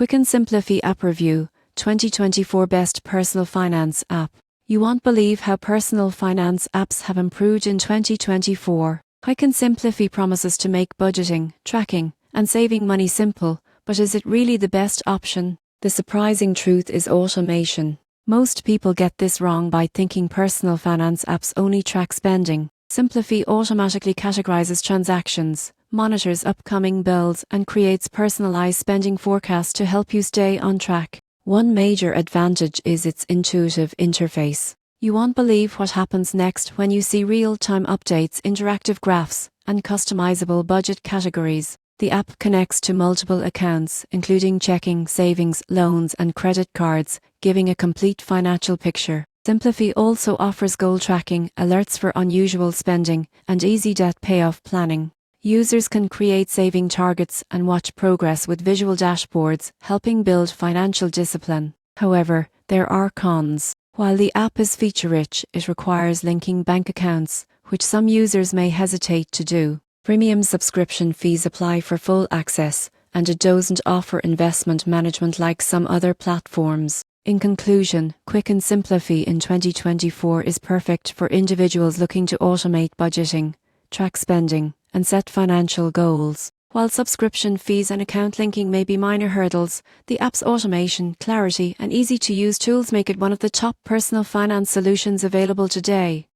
Quick and Simplify App Review, 2024 Best Personal Finance App. You won't believe how personal finance apps have improved in 2024. Quick and Simplify promises to make budgeting, tracking, and saving money simple, but is it really the best option? The surprising truth is automation. Most people get this wrong by thinking personal finance apps only track spending. Simplify automatically categorizes transactions, monitors upcoming bills, and creates personalized spending forecasts to help you stay on track. One major advantage is its intuitive interface. You won't believe what happens next when you see real-time updates, interactive graphs, and customizable budget categories. The app connects to multiple accounts, including checking, savings, loans, and credit cards, giving a complete financial picture. Simplify also offers goal tracking, alerts for unusual spending, and easy debt payoff planning. Users can create saving targets and watch progress with visual dashboards, helping build financial discipline. However, there are cons. While the app is feature-rich, it requires linking bank accounts, which some users may hesitate to do. Premium subscription fees apply for full access, and it doesn't offer investment management like some other platforms. In conclusion, Quick and Simplify in 2024 is perfect for individuals looking to automate budgeting, track spending, and set financial goals. While subscription fees and account linking may be minor hurdles, the app's automation, clarity, and easy-to-use tools make it one of the top personal finance solutions available today.